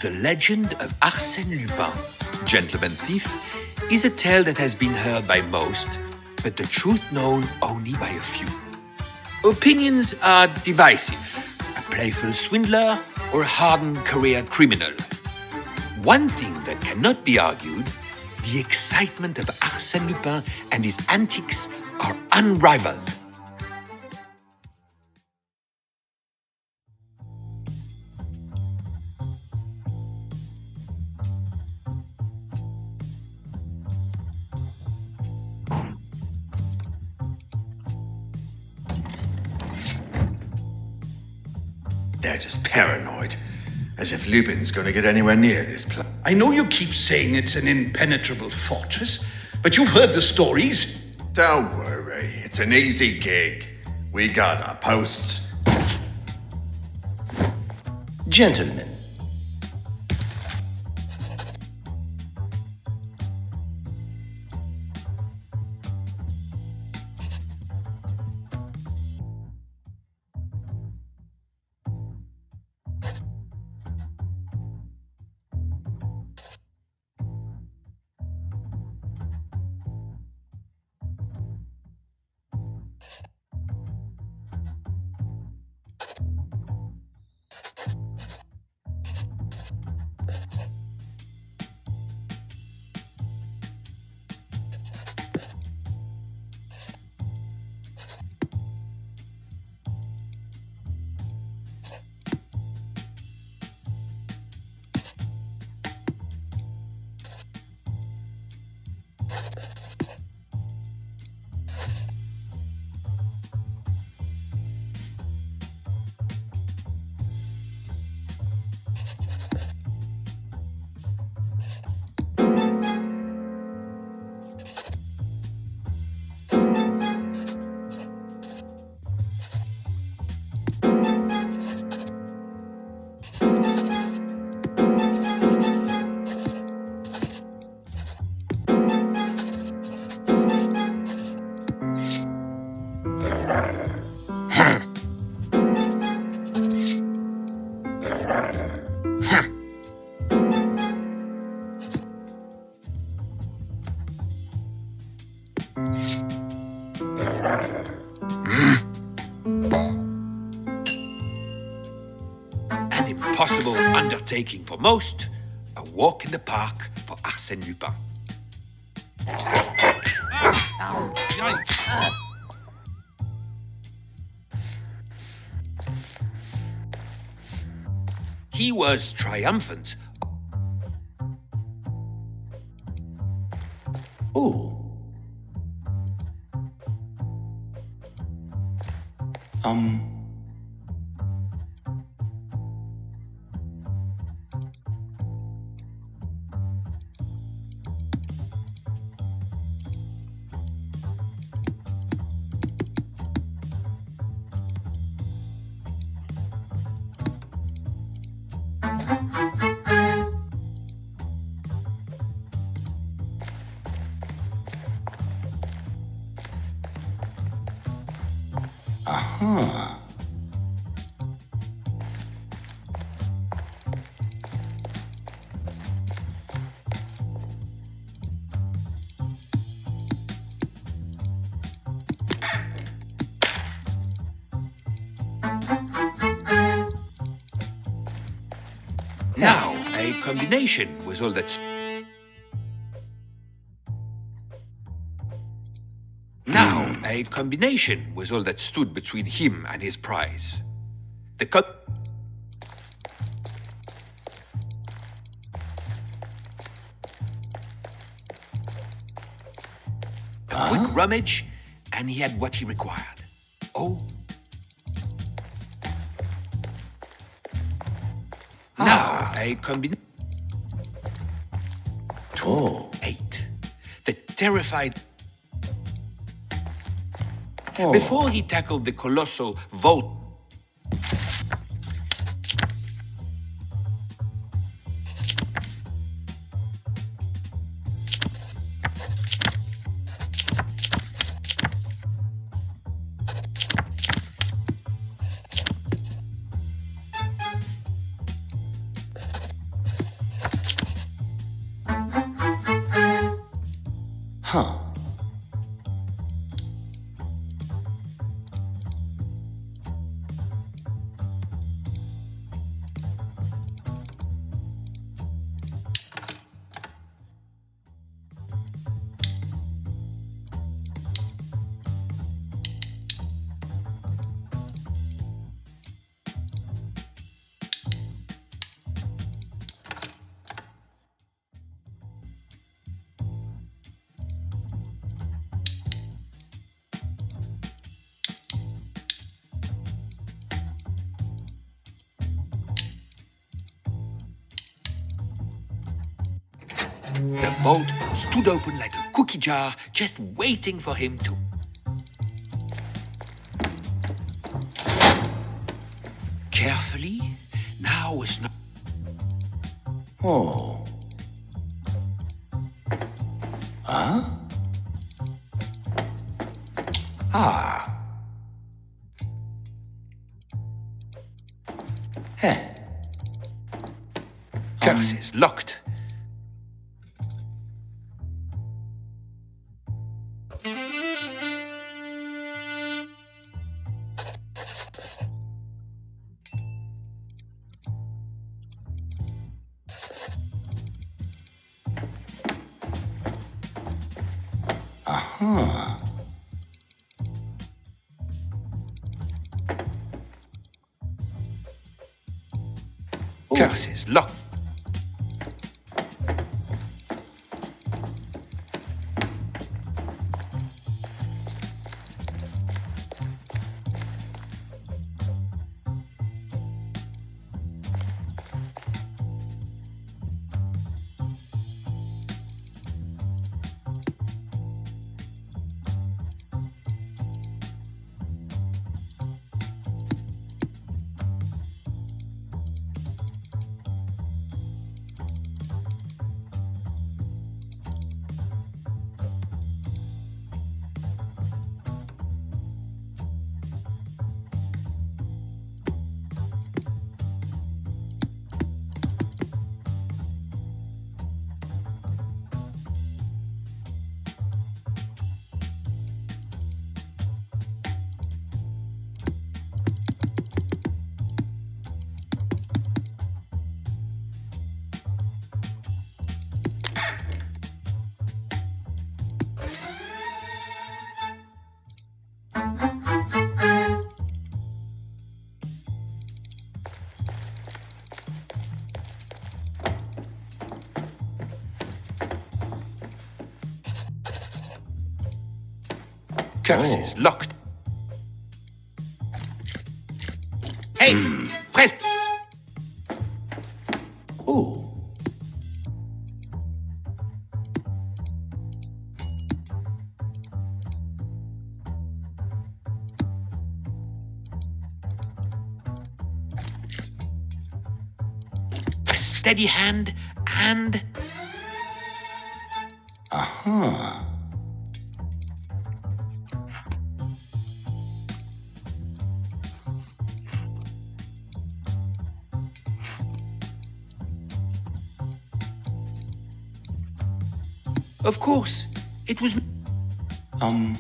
The legend of Arsene Lupin, gentleman thief, is a tale that has been heard by most, but the truth known only by a few. Opinions are divisive, a playful swindler or a hardened career criminal. One thing that cannot be argued, the excitement of Arsene Lupin and his antics are unrivaled. They're just paranoid, as if Lupin's going to get anywhere near this place. I know you keep saying it's an impenetrable fortress, but you've heard the stories. Don't worry, it's an easy gig. We got our posts. Gentlemen. An impossible undertaking for most, a walk in the park for Arsene Lupin. He was triumphant. Oh. Aha. Now, a combination was all that... Now, a combination was all that stood between him and his prize. The A quick rummage, and he had what he required. Oh. Now, a combination... Oh. 8. The terrified... Oh. Before he tackled the colossal vault... Huh. The vault stood open like a cookie jar, just waiting for him to. Carefully, now was not. Oh. Huh? Ah. Heh. Curses locked. Huh. Curses locked. Curses locked. Hey, press. Oh. A steady hand and. Uh-huh. Of course, it was. Oh.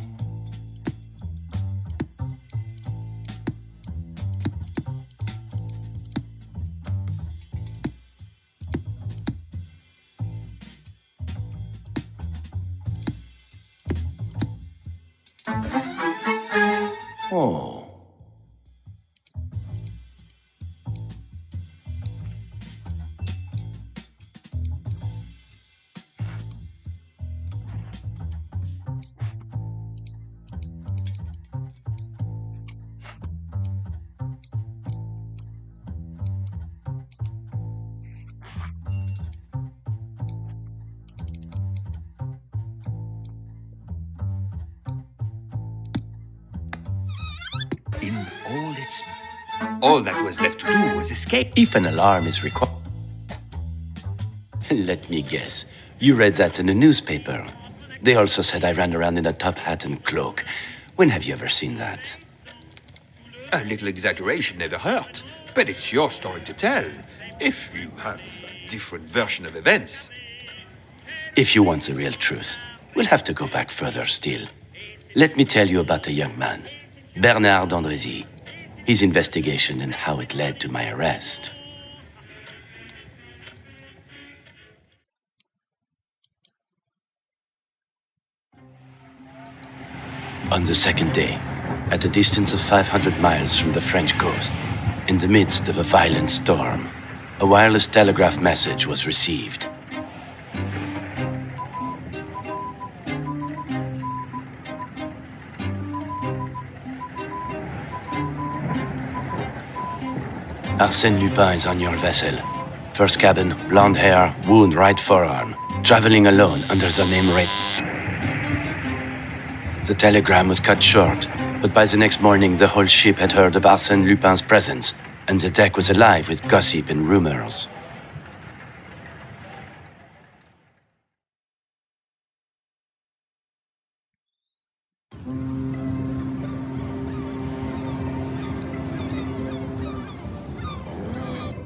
In all that was left to do was escape. If an alarm is required... Let me guess. You read that in the newspaper. They also said I ran around in a top hat and cloak. When have you ever seen that? A little exaggeration never hurt, but it's your story to tell. If you have a different version of events. If you want the real truth, We'll have to go back further still. Let me tell you about a young man, Bernard d'Andrézy, his investigation and how it led to my arrest. On the second day, at a distance of 500 miles from the French coast, in the midst of a violent storm, a wireless telegraph message was received. Arsene Lupin is on your vessel. First cabin, blonde hair, wound right forearm. Traveling alone under the name Ray. The telegram was cut short, but by the next morning the whole ship had heard of Arsène Lupin's presence, and the deck was alive with gossip and rumors.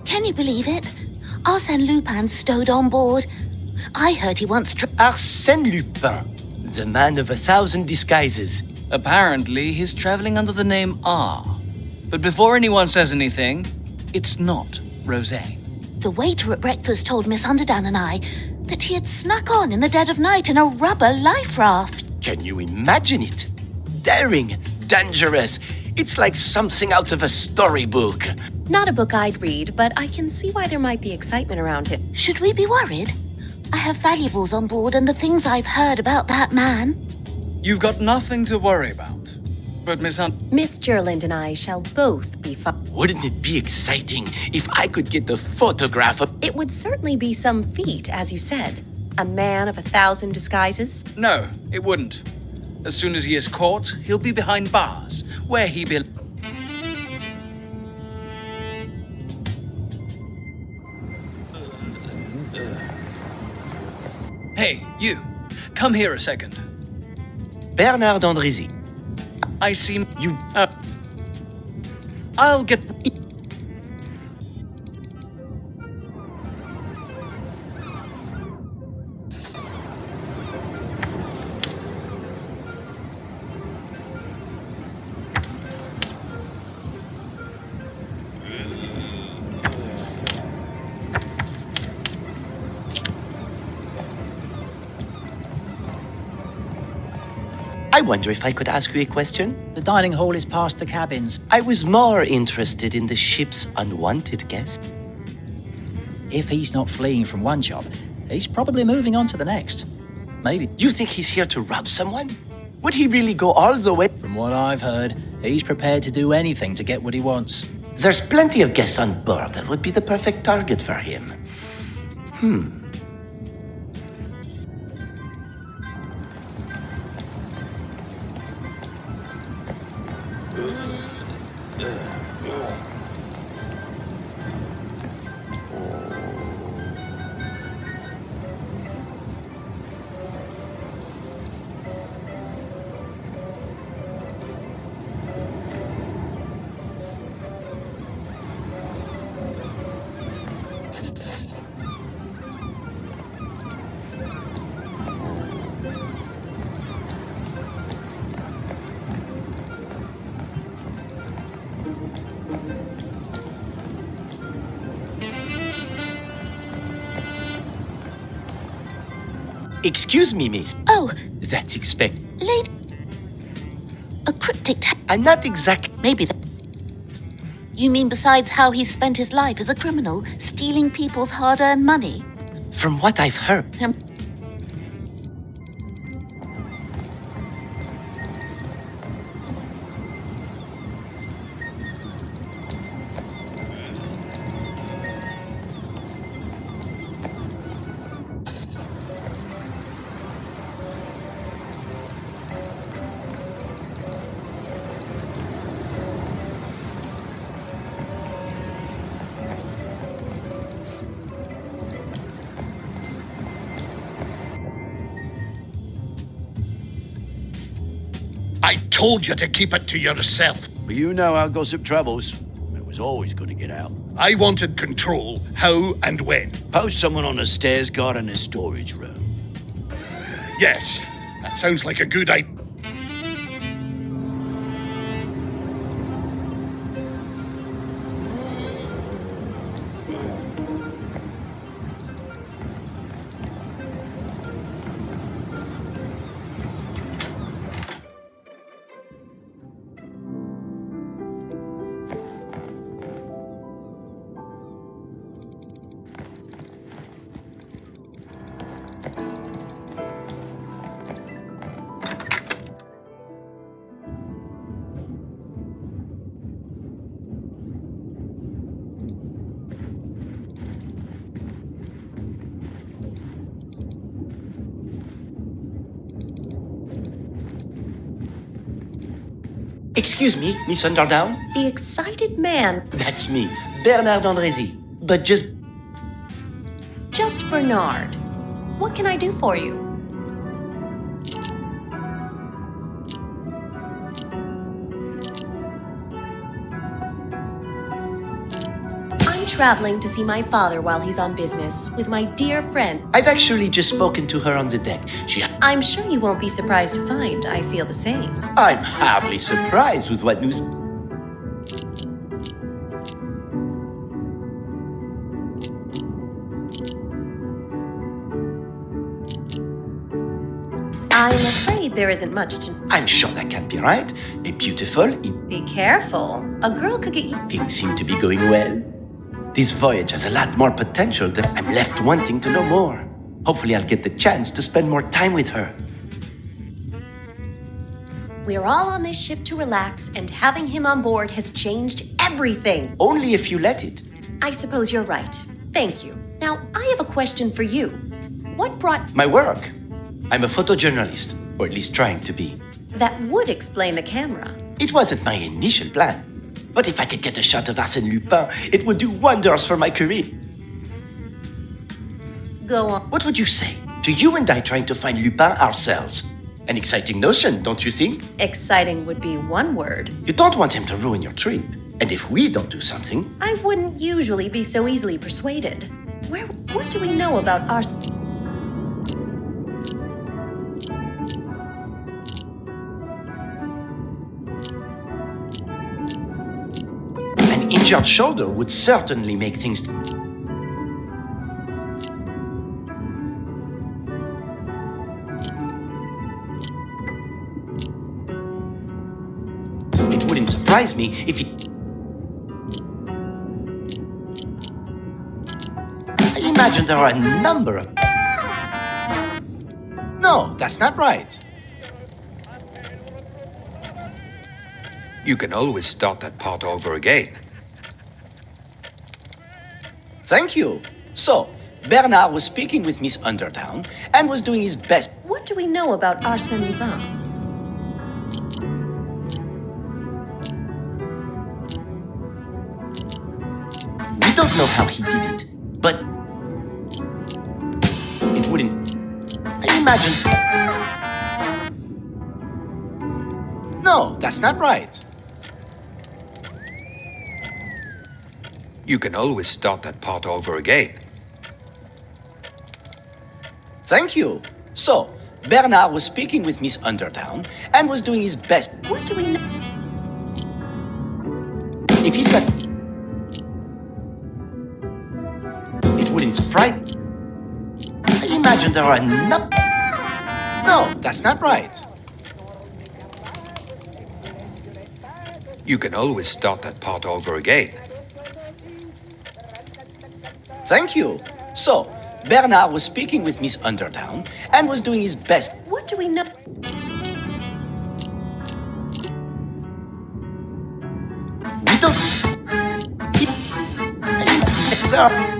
Can you believe it? Arsène Lupin stowed on board. I heard he once Arsène Lupin, the man of 1,000 disguises. Apparently, he's traveling under the name R. But before anyone says anything, it's not Rosé. The waiter at breakfast told Miss Underdown and I that he had snuck on in the dead of night in a rubber life raft. Can you imagine it? Daring, dangerous. It's like something out of a storybook. Not a book I'd read, but I can see why there might be excitement around him. Should we be worried? I have valuables on board and the things I've heard about that man. You've got nothing to worry about. But Miss Gerland and I shall both be fine. Wouldn't it be exciting if I could get the photograph of... It would certainly be some feat, as you said. A man of 1,000 disguises? No, it wouldn't. As soon as he is caught, he'll be behind bars, where he belongs. Hey, you. Come here a second. Bernard d'Andrézy. I seem... You... I'll get... I wonder if I could ask you a question? The dining hall is past the cabins. I was more interested in the ship's unwanted guest. If he's not fleeing from one job, he's probably moving on to the next. Maybe. You think he's here to rob someone? Would he really go all the way? From what I've heard, he's prepared to do anything to get what he wants. There's plenty of guests on board that would be the perfect target for him. Excuse me, miss. Oh, That's expect. lady. A cryptic I'm not exact. Maybe that. You mean besides how he spent his life as a criminal, stealing people's hard-earned money? From what I've heard, I told you to keep it to yourself. But you know how gossip travels. It was always going to get out. I wanted control, how and when. Post someone on the stairs guard in the storage room. Yes, That sounds like a good idea. Excuse me, Miss Underdown? The excited man, That's me, Bernard Andrézy. But just Bernard. What can I do for you? I'm traveling to see my father while he's on business with my dear friend. I've actually just spoken to her on the deck. I'm sure you won't be surprised to find I feel the same. I'm hardly surprised with what news. I'm afraid there isn't much to... I'm sure that can't be right. A beautiful, Be careful. A girl could get you... things seem to be going well. This voyage has a lot more potential than I'm left wanting to know more. Hopefully I'll get the chance to spend more time with her. We're all on this ship to relax, and having him on board has changed everything. Only if you let it. I suppose you're right. Thank you. Now, I have a question for you. What brought... My work. I'm a photojournalist, or at least trying to be. That would explain the camera. It wasn't my initial plan. But if I could get a shot of Arsene Lupin, it would do wonders for my career. Go on. What would you say to you and I trying to find Lupin ourselves? An exciting notion, don't you think? Exciting would be one word. You don't want him to ruin your trip. And if we don't do something... I wouldn't usually be so easily persuaded. What do we know about our... An injured shoulder would certainly make things... It wouldn't surprise me if he... I imagine there are a number of... No, that's not right. You can always start that part over again. Thank you. So, Bernard was speaking with Miss Underdown and was doing his best. What do we know about Arsene Lupin? We don't know how he did it, but it wouldn't... I imagine... No, that's not right. You can always start that part over again. Thank you. So, Bernard was speaking with Miss Underdown and was doing his best. What do we know? If he's got... It wouldn't surprise... I imagine there are enough... No, that's not right. You can always start that part over again. Thank you. So, Bernard was speaking with Miss Underdown and was doing his best. What do we know? We don't... There are...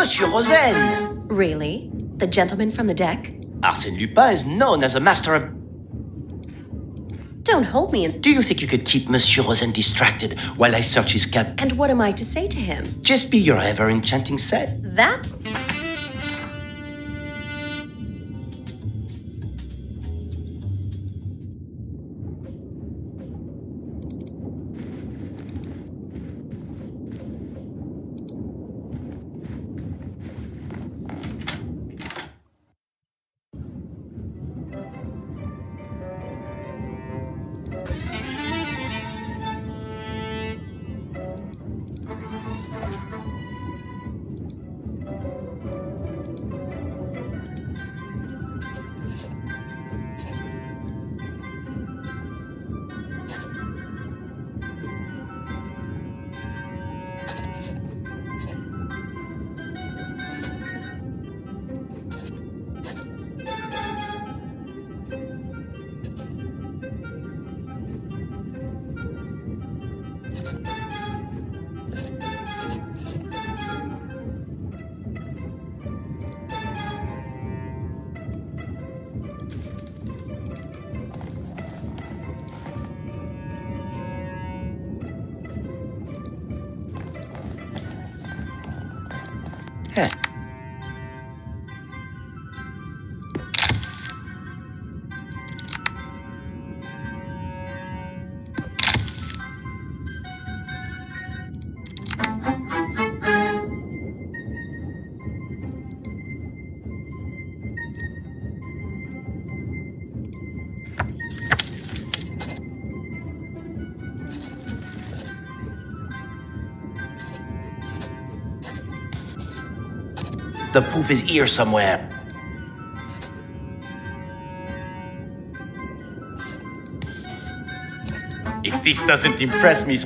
Monsieur Rosen! Really? The gentleman from the deck? Arsene Lupin is known as a master of... Don't hold me in. Do you think you could keep Monsieur Rosen distracted while I search his cab? And what am I to say to him? Just be your ever-enchanting self. That? Huh. The proof is here somewhere. If this doesn't impress me...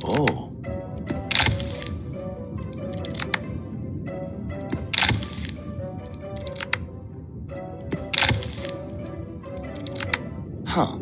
Oh. Huh.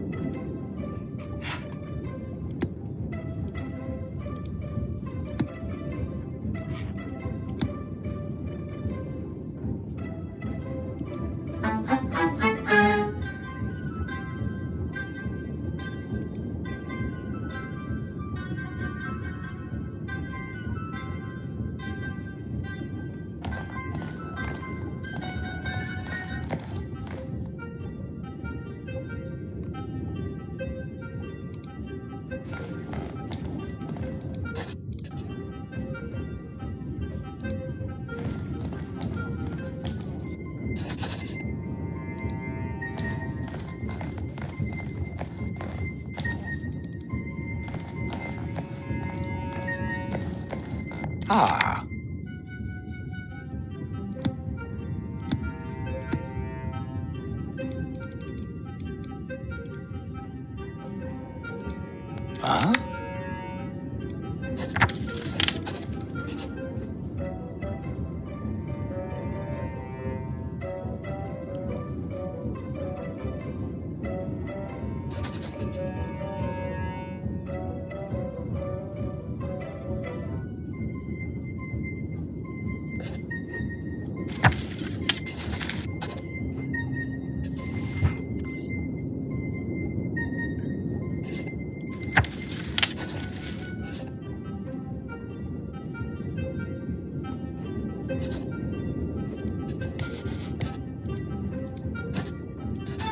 Ah. Huh?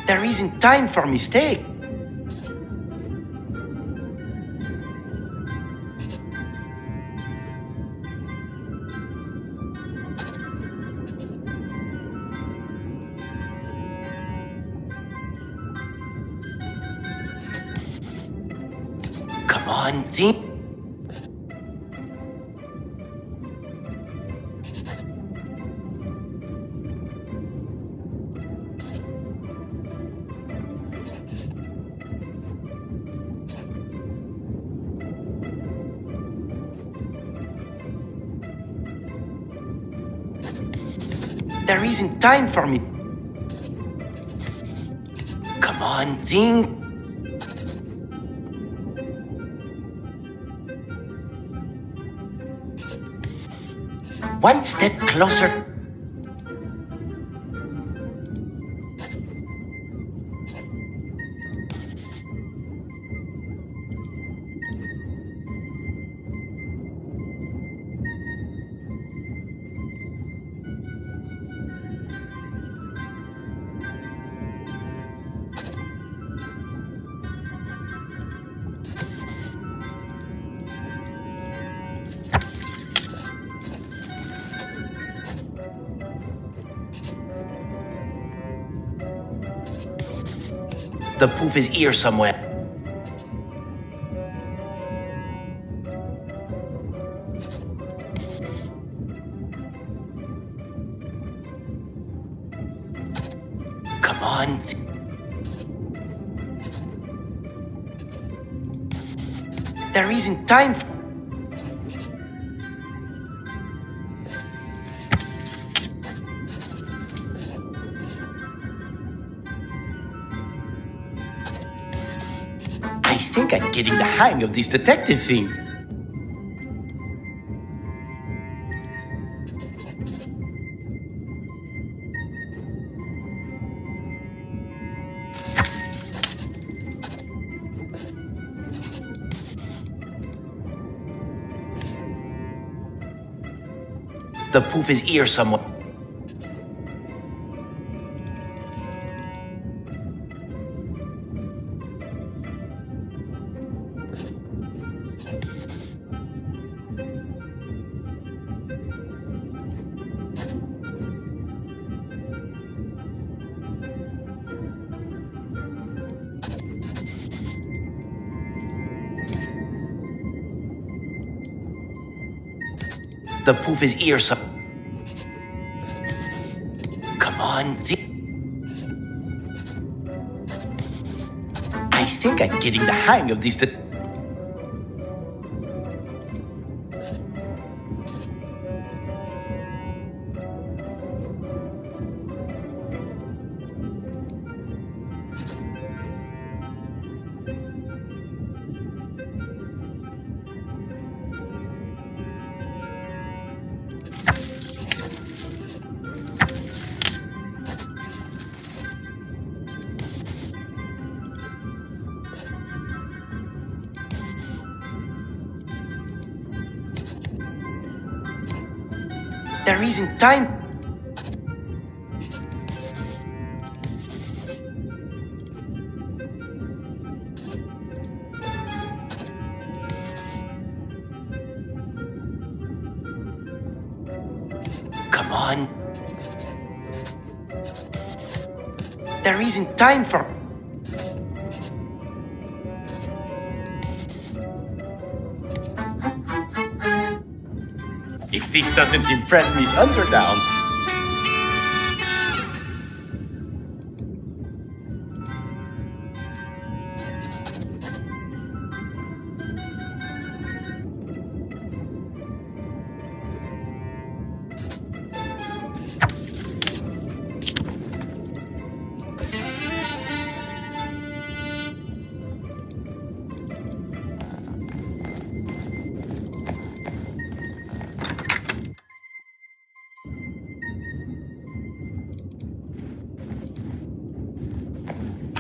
There isn't time for mistake. Come on, think. There isn't time for me. Come on, think. One step closer. The proof is here somewhere. Come on. There isn't time. I think I'm getting the hang of this detective thing. The proof is here somewhere. The proof is here somewhere. Come on, I think I'm getting the hang of this. There isn't time. Come on. There isn't time for... If this doesn't impress Miss Underdown...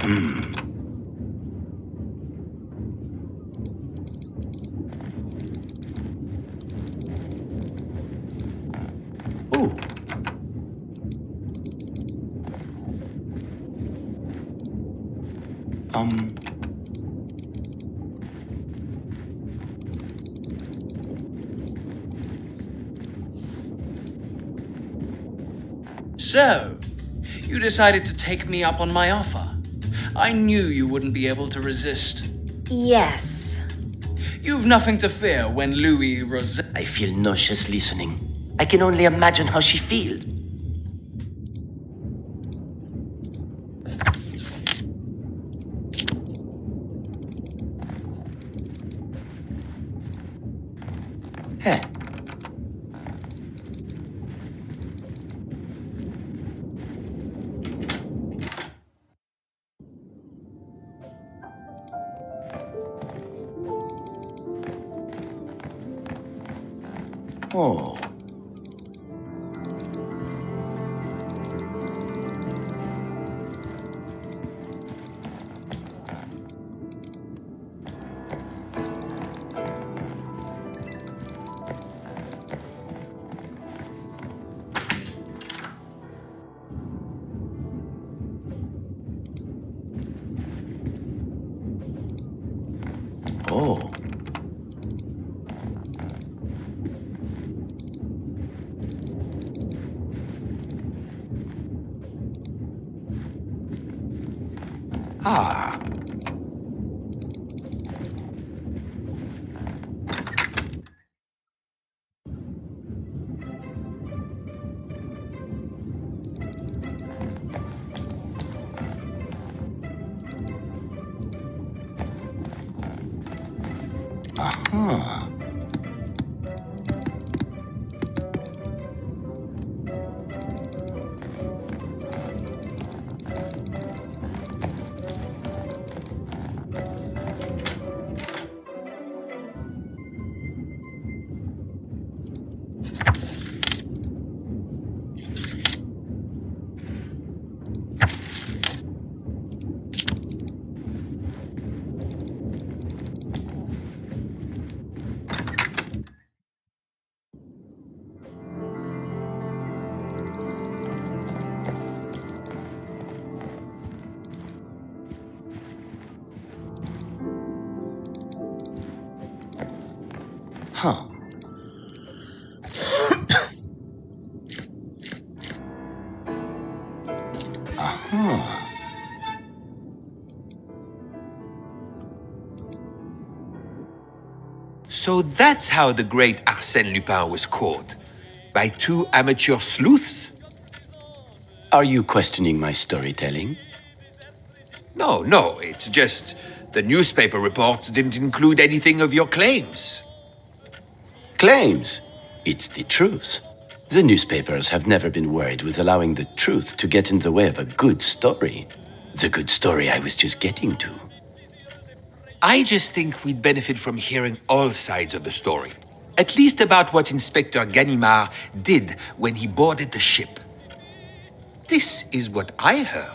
Ooh. So, you decided to take me up on my offer. I knew you wouldn't be able to resist. Yes. You've nothing to fear when Louis Rose... I feel nauseous listening. I can only imagine how she feels. Oh. Oh. Ah. Aha. Huh. Aha. So that's how the great Arsène Lupin was caught. By two amateur sleuths? Are you questioning my storytelling? No, it's just the newspaper reports didn't include anything of your claims. Claims? It's the truth. The newspapers have never been worried with allowing the truth to get in the way of a good story. The good story I was just getting to. I just think we'd benefit from hearing all sides of the story. At least about what Inspector Ganimard did when he boarded the ship. This is what I heard.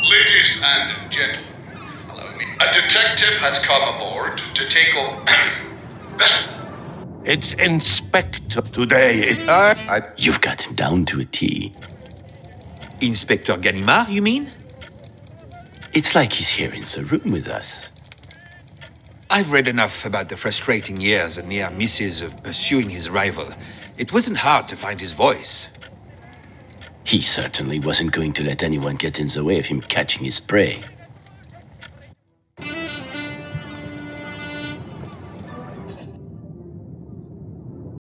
Ladies and gentlemen, allow me. A detective has come aboard to take over. This. It's Inspector today. You've got him down to a T. Inspector Ganimard, you mean? It's like he's here in the room with us. I've read enough about the frustrating years and near misses of pursuing his rival. It wasn't hard to find his voice. He certainly wasn't going to let anyone get in the way of him catching his prey.